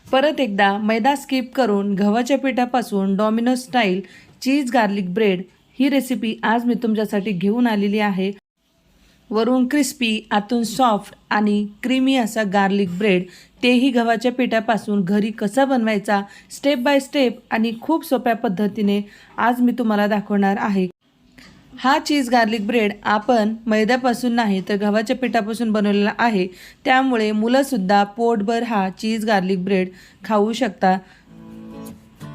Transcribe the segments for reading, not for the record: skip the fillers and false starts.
परत एकदा मैदा स्किप करून गव्हाच्या पिठापासून Domino's style cheese garlic bread ही रेसिपी आज मी तुमच्यासाठी घेऊन आलेली आहे। वरून क्रिस्पी, आतून सॉफ्ट आणि क्रीमी असा गार्लिक ब्रेड, तेही गव्हाच्या पिठापासून घरी कसा बनवायचा स्टेप बाय स्टेप आणि खूप सोप्या पद्धतीने आज मी तुम्हाला दाखवणार आहे। हा चीज गार्लिक ब्रेड आपण मैद्यापासून नाही तर गव्हाच्या पिठापासून बनवलेला आहे, त्यामुळे मुलंसुद्धा पोटभर हा चीज गार्लिक ब्रेड खाऊ शकता।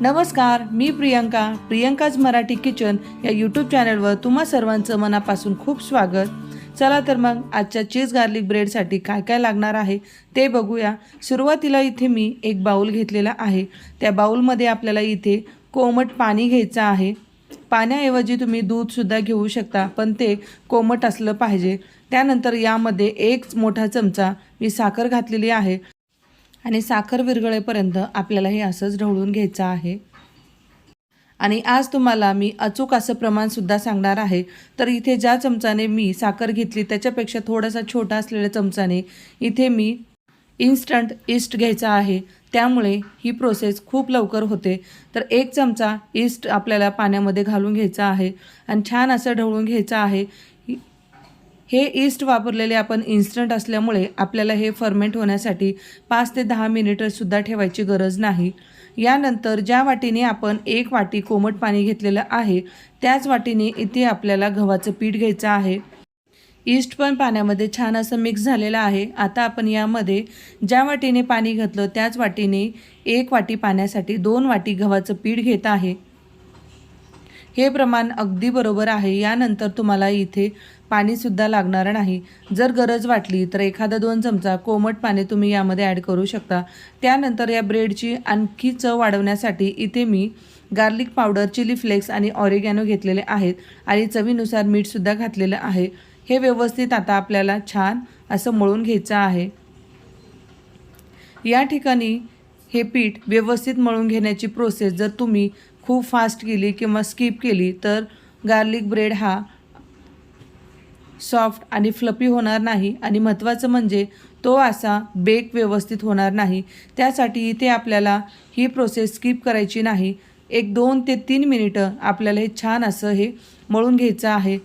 नमस्कार, मी प्रियंकाज मराठी किचन या यूट्यूब चॅनलवर तुम्हा सर्वांचं मनापासून खूप स्वागत। चला तर मग आजच्या चीज गार्लिक ब्रेडसाठी काय काय लागणार आहे ते बघूया। सुरुवातीला इथे मी एक बाउल घेतलेला आहे। त्या बाउलमध्ये आपल्याला इथे कोमट पाणी घ्यायचं आहे। पाण्याऐवजी तुम्ही दूधसुद्धा घेऊ शकता, पण ते कोमट असलं पाहिजे। त्यानंतर यामध्ये एक मोठा चमचा मी साखर घातलेली आहे आणि साखर विरघळेपर्यंत आपल्याला हे असंच ढवळून घ्यायचं आहे। आणि आज तुम्हाला मी अचूक असं प्रमाणसुद्धा सांगणार आहे। तर इथे ज्या चमचाने मी साखर घेतली त्याच्यापेक्षा थोडासा छोटा असलेल्या चमचाने इथे मी इन्स्टंट ईस्ट घ्यायचा आहे, त्यामुळे ही प्रोसेस खूप लवकर होते। तर एक चमचा ईस्ट आपल्याला पाण्यामध्ये घालून घ्यायचा आहे आणि छान असं ढवळून घ्यायचं आहे। हे ईस्ट वापरलेले आपण इन्स्टंट असल्यामुळे आपल्याला हे फर्मेंट होण्यासाठी 5 ते 10 मिनिटसुद्धा ठेवायची गरज नाही। यानंतर ज्या वाटीने आपण 1 वाटी कोमट पाणी घेतलेलं आहे त्याच वाटीने इथे आपल्याला गव्हाचं पीठ घ्यायचं आहे। ईस्ट पण पाण्यामध्ये छान असं मिक्स झालेलं आहे। आता आपण यामध्ये ज्या वाटीने पाणी घातलं त्याच वाटीने 1 वाटी पाण्यासाठी 2 वाटी गव्हाचं पीठ घेत आहे। हे प्रमाण अगदी बरोबर आहे। यानंतर तुम्हाला इथे पाणीसुद्धा लागणार नाही। जर गरज वाटली तर एखादा 2 चमचा कोमट पाणी तुम्ही यामध्ये ॲड करू शकता। त्यानंतर या ब्रेडची आणखी चव वाढवण्यासाठी इथे मी गार्लिक पावडर, चिली फ्लेक्स आणि ऑरिगॅनो घेतलेले आहेत आणि चवीनुसार मीठसुद्धा घातलेलं आहे। हे व्यवस्थित आता आपल्याला छान असं मळून घ्यायचं आहे। या ठिकाणी हे पीठ व्यवस्थित मळून घेण्याची प्रोसेस जर तुम्ही खूप फास्ट केली किंवा स्किप केली तर गार्लिक ब्रेड हा सॉफ्ट आणि फ्लफी होणार नाही आणि महत्त्वाचं म्हणजे तो असा बेक व्यवस्थित होणार नाही। त्यासाठी इथे आपल्याला ही प्रोसेस स्किप करायची नाही। 2 ते 3 मिनिटं आपल्याला हे छान असं हे मळून घ्यायचं आहे।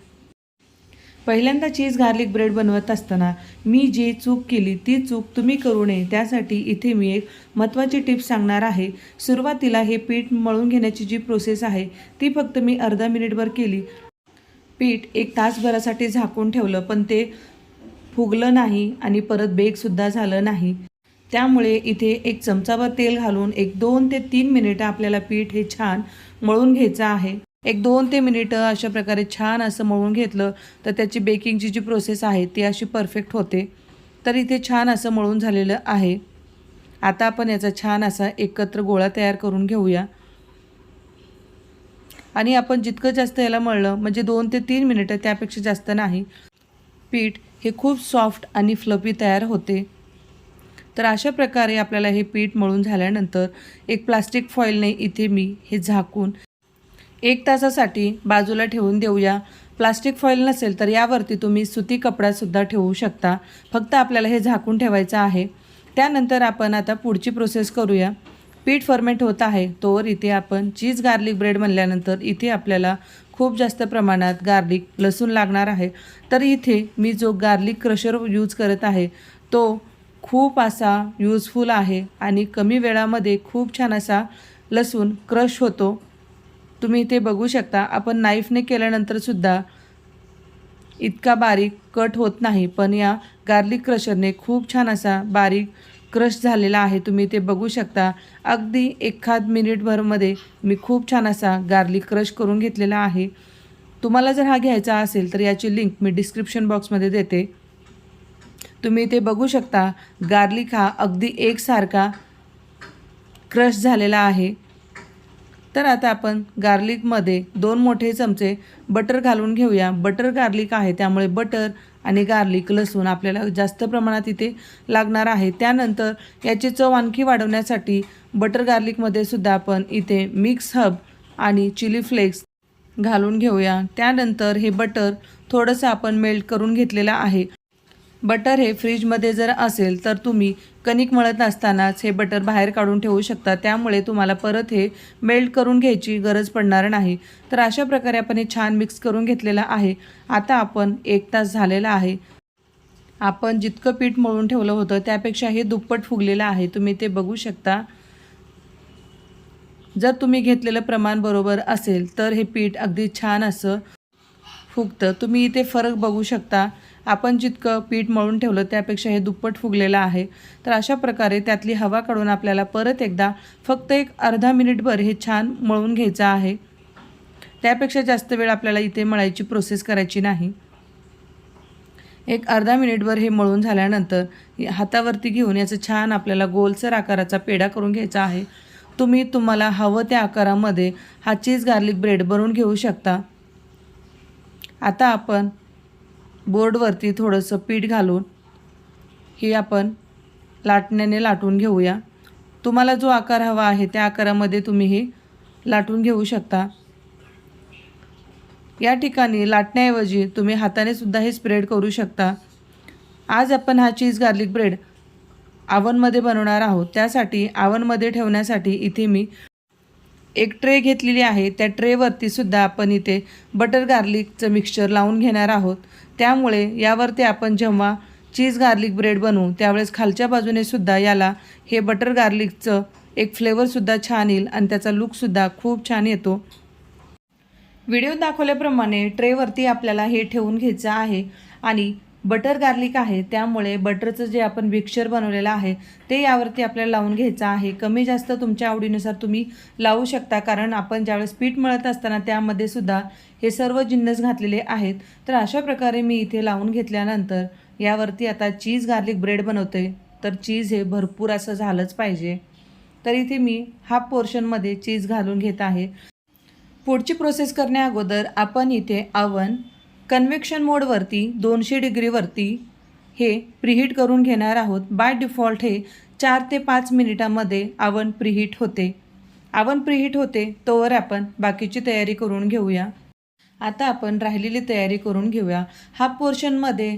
पहिल्यांदा चीज गार्लिक ब्रेड बनवत असताना मी जी चूक केली ती चूक तुम्ही करू नये, त्यासाठी इथे मी एक महत्त्वाची टिप्स सांगणार आहे। सुरुवातीला हे पीठ मळून घेण्याची जी प्रोसेस आहे ती फक्त मी अर्धा मिनिटभर केली। पीठ 1 तासभरासाठी झाकून ठेवलं, पण ते फुगलं नाही आणि परत बेकसुद्धा झालं नाही। त्यामुळे इथे 1 चमचाभर तेल घालून 2 ते 3 मिनिटं आपल्याला पीठ हे छान मळून घ्यायचं आहे। 2 ते मिनिटं अशा प्रकारे छान असं मळून घेतलं तर त्याची बेकिंगची जी प्रोसेस आहे ती अशी परफेक्ट होते। तर इथे छान असं मळून झालेलं आहे। आता आपण याचा छान असा एकत्र गोळा तयार करून घेऊया आणि आपण जितकं जास्त याला मळलं म्हणजे 2 ते 3 मिनिटं, त्यापेक्षा जास्त नाही, पीठ हे खूप सॉफ्ट आणि फ्लफी तयार होते। तर अशा प्रकारे आपल्याला हे पीठ मळून झाल्यानंतर एक प्लास्टिक फॉईलने इथे मी हे झाकून 1 तासासाठी बाजूला ठेवून देऊया। प्लास्टिक फॉईल नसेल तर यावरती तुम्ही सुती कपडासुद्धा ठेवू शकता। फक्त आपल्याला हे झाकून ठेवायचं आहे। त्यानंतर आपण आता पुढची प्रोसेस करूया। पीठ फर्मेंट होत आहे तोवर इथे आपण चीज गार्लिक ब्रेड बनल्यानंतर इथे आपल्याला खूप जास्त प्रमाणात गार्लिक, लसूण लागणार आहे। तर इथे मी जो गार्लिक क्रशर यूज करत आहे तो खूप असा यूजफुल आहे आणि कमी वेळामध्ये खूप छान असा लसूण क्रश होतो। तुम्ही इथे बघू शकता, आपण नाईफने केल्यानंतरसुद्धा इतका बारीक कट होत नाही, पण या गार्लिक क्रशरने खूप छान असा बारीक क्रश झालेला आहे। तुम्ही ते बघू शकता। अगदी 1 मिनिटभरमध्ये मी खूप छान असा गार्लिक क्रश करून घेतलेला आहे। तुम्हाला जर हा घ्यायचा असेल तर याची लिंक मी डिस्क्रिप्शन बॉक्समध्ये देते। तुम्ही ते बघू शकता, गार्लिक हा अगदी एकसारखा क्रश झालेला आहे। तर आता आपण गार्लिकमध्ये 2 मोठे चमचे बटर घालून घेऊया। बटर गार्लिक आहे त्यामुळे बटर आणि गार्लिक, लसूण आपल्याला जास्त प्रमाणात इथे लागणार आहे। त्यानंतर याची चव आणखी वाढवण्यासाठी बटर गार्लिकमध्ये सुद्धा आपण इथे मिक्स हर्ब आणि चिली फ्लेक्स घालून घेऊया। त्यानंतर हे बटर थोडंसं आपण मेल्ट करून घेतलेलं आहे। बटर हे फ्रीजमध्ये जर असेल तर तुम्ही कणिक मळत असतानाच हे बटर बाहेर काढून ठेवू शकता, त्यामुळे तुम्हाला परत हे मेल्ट करून घ्यायची गरज पडणार नाही. तर अशा प्रकारे आपण हे छान मिक्स करून घेतलेलं आहे. आता आपण 1 तास झालेला आहे. आपण जितकं पीठ मळून ठेवलं होतं त्यापेक्षा हे दुप्पट फुगलेलं आहे, तुम्ही ते बघू शकता. जर तुम्ही घेतलेलं प्रमाण बरोबर असेल तर हे पीठ अगदी छान असं फुगतं. तुम्ही इथे फरक बघू शकता. आपण जितकं पीठ मळून ठेवलं त्यापेक्षा हे दुप्पट फुगलेलं आहे. तर अशा प्रकारे त्यातली हवा काढून आपल्याला परत एकदा फक्त एक अर्धा मिनिटभर हे छान मळून घ्यायचं आहे. त्यापेक्षा जास्त वेळ आपल्याला इथे मळायची प्रोसेस करायची नाही. एक अर्धा मिनिटभर हे मळून झाल्यानंतर हातावरती घेऊन याचं छान आपल्याला गोलसर आकाराचा पेढा करून घ्यायचा आहे. तुम्हाला हवं त्या आकारामध्ये हा चीज गार्लिक ब्रेड बनवून घेऊ शकता. आता आपण बोर्डवरती थोडंसं पीठ घालून हे आपण लाटण्याने लाटून घेऊया. तुम्हाला जो आकार हवा आहे त्या आकारामध्ये तुम्ही हे लाटून घेऊ शकता. या ठिकाणी लाटण्याऐवजी तुम्ही हाताने सुद्धा हे स्प्रेड करू शकता. आज आपण हा चीज गार्लिक ब्रेड आवनमध्ये बनवणार आहोत. त्यासाठी आवनमध्ये ठेवण्यासाठी इथे मी एक ट्रे घेतलेली आहे. त्या ट्रेवरती सुद्धा आपण इथे बटर गार्लिकचं मिक्सचर लावून घेणार आहोत. त्यामुळे यावरती आपण जेव्हा चीज गार्लिक ब्रेड बनवू त्यावेळेस खालच्या बाजूने सुद्धा याला हे बटर गार्लिकचं एक फ्लेवरसुद्धा छान येईल आणि त्याचा लुकसुद्धा खूप छान येतो. व्हिडिओ दाखवल्याप्रमाणे ट्रेवरती आपल्याला हे ठेवून घ्यायचं आहे आणि बटर गार्लिक आहे त्यामुळे बटरचं जे आपण मिक्सचर बनवलेलं आहे ते यावरती आपल्याला लावून घ्यायचं आहे. कमी जास्त तुमच्या आवडीनुसार तुम्ही लावू शकता, कारण आपण ज्यावेळेस पीठ मळत असताना त्यामध्ये सुद्धा हे सर्व जिन्नस घातलेले आहेत. तर अशा प्रकारे मी इथे लावून घेतल्यानंतर यावरती आता चीज गार्लिक ब्रेड बनवते. तर चीज हे भरपूर असं झालंच पाहिजे. तर इथे मी हाफ पोर्शनमध्ये चीज घालून घेत आहे. पुढची प्रोसेस करण्या अगोदर आपण इथे अवन कन्व्हेक्शन मोडवरती 200 डिग्रीवरती हे प्रीहीट करून घेणार आहोत. बाय डिफॉल्ट हे 4 ते 5 मिनिटामध्ये अवन प्रीहीट होते. अवन प्रीहीट होते तोवर आपण बाकीची तयारी करून घेऊया. आता आपण राहिलेली तयारी करून घेऊया. हाफ पोर्शनमध्ये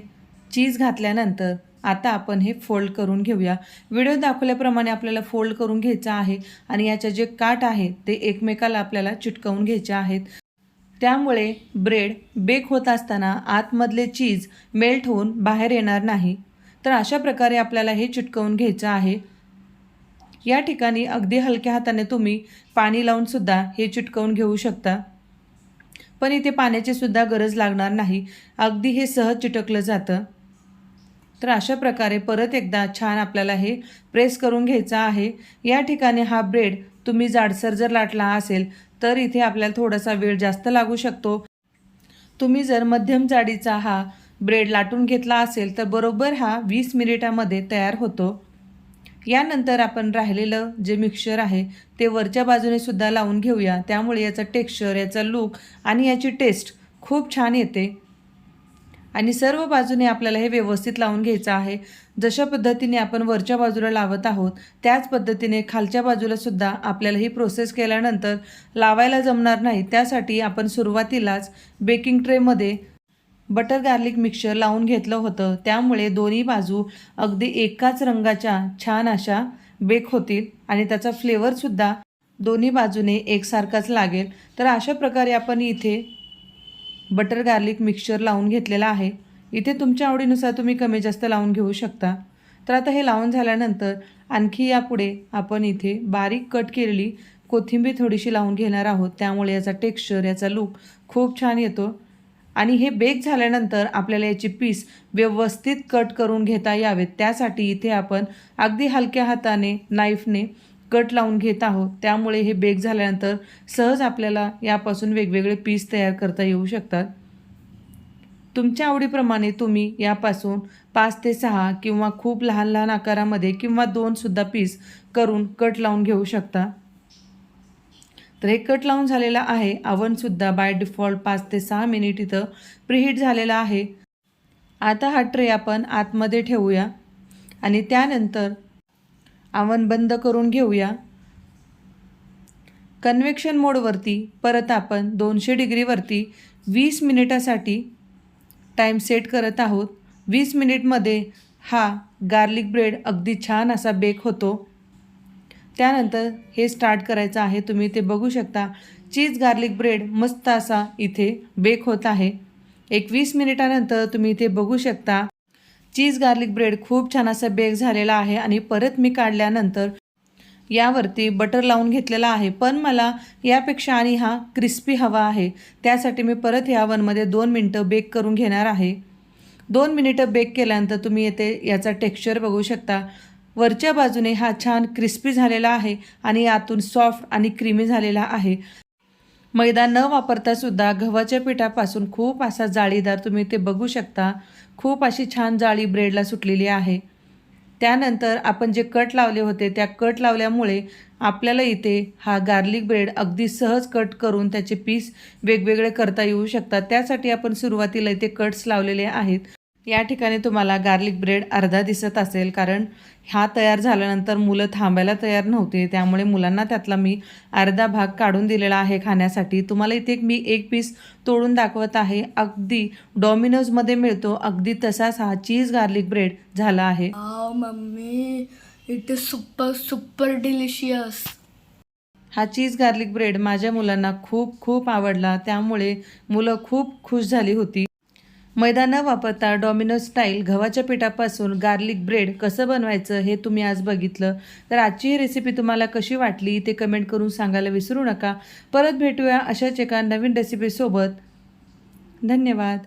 चीज घातल्यानंतर आता आपण हे फोल्ड करून घेऊया. व्हिडिओ दाखवल्याप्रमाणे आपल्याला फोल्ड करून घ्यायचं आहे आणि याचे जे काठ आहे ते एकमेकाला आपल्याला चिटकवून घ्यायचे आहेत. त्यामुळे ब्रेड बेक होत असताना आतमधले चीज मेल्ट होऊन बाहेर येणार नाही. तर अशा प्रकारे आपल्याला हे चिटकवून घ्यायचं आहे. या ठिकाणी अगदी हलक्या हाताने तुम्ही पाणी लावून सुद्धा हे चिटकवून घेऊ शकता, पण इथे पाण्याची सुद्धा गरज लागणार नाही. अगदी हे सहज चिटकलं जातं. तर अशा प्रकारे परत एकदा छान आपल्याला हे प्रेस करून घ्यायचं आहे. या ठिकाणी हा ब्रेड तुम्ही जाडसर जर लाटला असेल तर इथे आपल्याला थोडासा वेळ जास्त लागू शकतो. तुम्ही जर मध्यम जाडीचा हा ब्रेड लाटून घेतला असेल तर बरोबर हा 20 मिनिटामध्ये तयार होतो. यानंतर आपण राहिलेलं जे मिक्सचर आहे ते वरच्या बाजूने सुद्धा लावून घेऊया. त्यामुळे याचा टेक्स्चर, याचा लूक आणि याची टेस्ट खूप छान येते. आणि सर्व बाजूने आपल्याला हे व्यवस्थित लावून घ्यायचं आहे. जशा पद्धतीने आपण वरच्या बाजूला लावत आहोत त्याच पद्धतीने खालच्या बाजूला सुद्धा आपल्याला ही प्रोसेस केल्यानंतर लावायला जमणार नाही. त्यासाठी आपण सुरुवातीलाच बेकिंग ट्रेमध्ये बटर गार्लिक मिक्सचर लावून घेतलं होतं. त्यामुळे दोन्ही बाजू अगदी एकाच रंगाच्या छान अशा बेक होतील आणि त्याचा फ्लेवरसुद्धा दोन्ही बाजूने एकसारखाच लागेल. तर अशा प्रकारे आपण इथे बटर गार्लिक मिक्सचर लावून घेतलेला आहे. इथे तुमच्या आवडीनुसार तुम्ही कमी जास्त लावून घेऊ शकता. तर आता हे लावून झाल्यानंतर आणखी यापुढे आपण इथे बारीक कट केलेली कोथिंबीर थोडीशी लावून घेणार आहोत. त्यामुळे याचा टेक्स्चर, याचा लूक खूप छान येतो. आणि हे बेक झाल्यानंतर आपल्याला याची पीस व्यवस्थित कट करून घेता यावेत त्यासाठी इथे आपण अगदी हलक्या हाताने नाईफने कट लावून घेत आहोत. त्यामुळे हे बेक झाल्यानंतर सहज आपल्याला यापासून वेगवेगळे पीस तयार करता येऊ शकतात. तुमच्या आवडीप्रमाणे तुम्ही यापासून 5 ते 6 किंवा खूप लहान लहान आकारामध्ये किंवा 2 सुद्धा पीस करून कट लावून घेऊ शकता. तर हे कट लावून झालेलं आहे. अवनसुद्धा बाय डिफॉल्ट 5 ते 6 मिनिट इथं प्रीहीट झालेला आहे. आता हा ट्रे आपण आतमध्ये ठेवूया आणि त्यानंतर अवन बंद करून घेऊया. कन्व्हेक्शन मोडवरती परत आपण 200 डिग्रीवरती 20 मिनिटासाठी टाईम सेट करत आहोत. 20 मिनिटमध्ये हा गार्लिक ब्रेड अगदी छान असा बेक होतो. त्यानंतर हे स्टार्ट करायचं आहे. तुम्ही ते बघू शकता चीज गार्लिक ब्रेड मस्त असा इथे बेक होत आहे. एक 20 मिनिटानंतर तुम्ही इथे बघू शकता चीज गार्लिक ब्रेड खूप छान असा बेक झालेला आहे आणि परत मी काढल्यानंतर यावरती बटर लावून घेतलेला आहे. पण मला यापेक्षा आणि हा क्रिस्पी हवा आहे. त्यासाठी मी परत या ओव्हनमध्ये 2 मिनटं बेक करून घेणार आहे. 2 मिनिटं बेक केल्यानंतर तुम्ही येथे याचा टेक्स्चर बघू शकता. वरच्या बाजूने हा छान क्रिस्पी झालेला आहे आणि आतून सॉफ्ट आणि क्रीमी झालेला आहे. मैदा न वापरता सुद्धा गव्हाच्या पिठापासून खूप असा जाळीदार तुम्ही ते बघू शकता. खूप अशी छान जाळी ब्रेडला सुटलेली आहे. त्यानंतर आपण जे कट लावले होते त्या कट लावल्यामुळे आपल्याला इथे हा गार्लिक ब्रेड अगदी सहज कट करून त्याचे पीस वेगवेगळे करता येऊ शकतात. त्यासाठी आपण सुरुवातीला इथे कट्स लावलेले आहेत. या ठिकाणी तुम्हाला गार्लिक ब्रेड अर्धा दिसत असेल, कारण हा तयार झाल्यानंतर मुलं थांबायला तयार नव्हते. त्यामुळे मुलांना त्यातला मी अर्धा भाग काढून दिलेला आहे खाण्यासाठी. तुम्हाला इथे मी एक पीस तोडून दाखवत आहे. अगदी डॉमिनोजमध्ये मिळतो अगदी तसाच हा चीज गार्लिक ब्रेड झाला आहे. Mummy, it is super super delicious. हा चीज गार्लिक ब्रेड माझ्या मुलांना खूप खूप आवडला. त्यामुळे मुलं खूप खुश झाली होती. मैदा न वापरता डॉमिनोज स्टाईल गव्हाच्या पिठापासून गार्लिक ब्रेड कसं बनवायचं हे तुम्ही आज बघितलं. तर आजची ही रेसिपी तुम्हाला कशी वाटली ते कमेंट करून सांगायला विसरू नका. परत भेटूया अशाच एका नवीन रेसिपीसोबत. धन्यवाद.